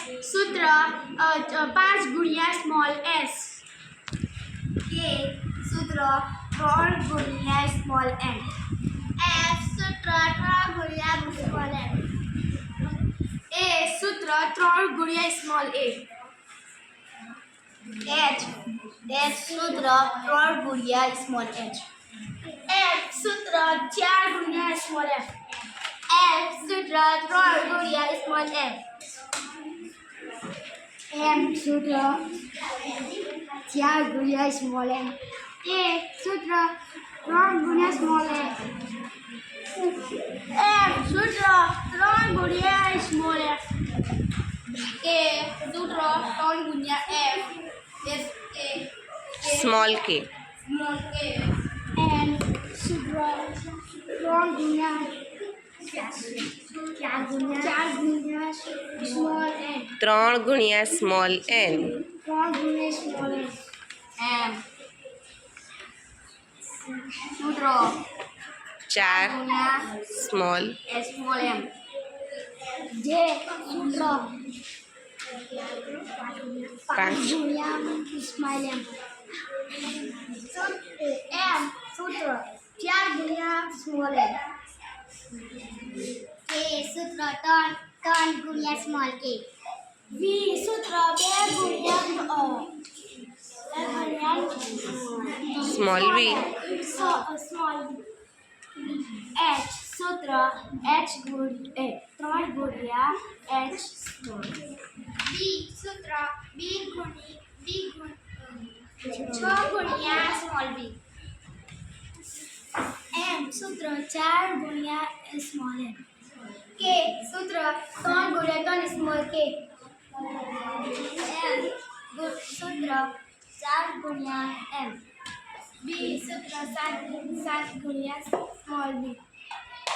सूत्र 5 गुणिया small S. के सूत्र 3 गुणिया स्मॉल एन। एफ सूत्र 3 गुणिया स्मॉल एफ। ए सूत्र 3 गुणिया स्मॉल ए। एच सूत्र 3 गुणिया स्मॉल एच। एफ सूत्र 4 गुणिया स्मॉल एफ। एफ सूत्र 3 गुणिया स्मॉल एफ। एम सूत्र 4 गुणिया स्मॉल एम। ए सूत्र 3 गुणिया स्मॉल एफ। एफ सूत्र 3 गुणिया स्मॉल एफ। के सूत्र 3 गुणिया F. F K small k. Small k. N सूत्र 3 गुणिया 4 गुणिया स्मॉल एन। 3 गुणिया स्मॉल एन। 3 गुणिया स्मॉल एन। एम सूत्र 4 गुणिया स्मॉल स्मॉल एम। जे सूत्र 5 गुणिया स्मॉल एम। एम सूत्र 4 गुणिया स्मॉल एम। के सूत्र 3 गुणिया स्मॉल के। वी सूत्र 2 गुणिया स्मॉल वी। स्मॉल एच सूत्र 3 गुणिया एच स्मॉल। बी सूत्र 6 गुणिया स्मॉल बी। एम सूत्र 4 गुणिया स्मॉल एम। के सूत्र 3 गुणिया 3 स्मॉल के। एम सूत्र 4 गुणिया एम। बी सूत्र 7 गुणिया स्मॉल बी।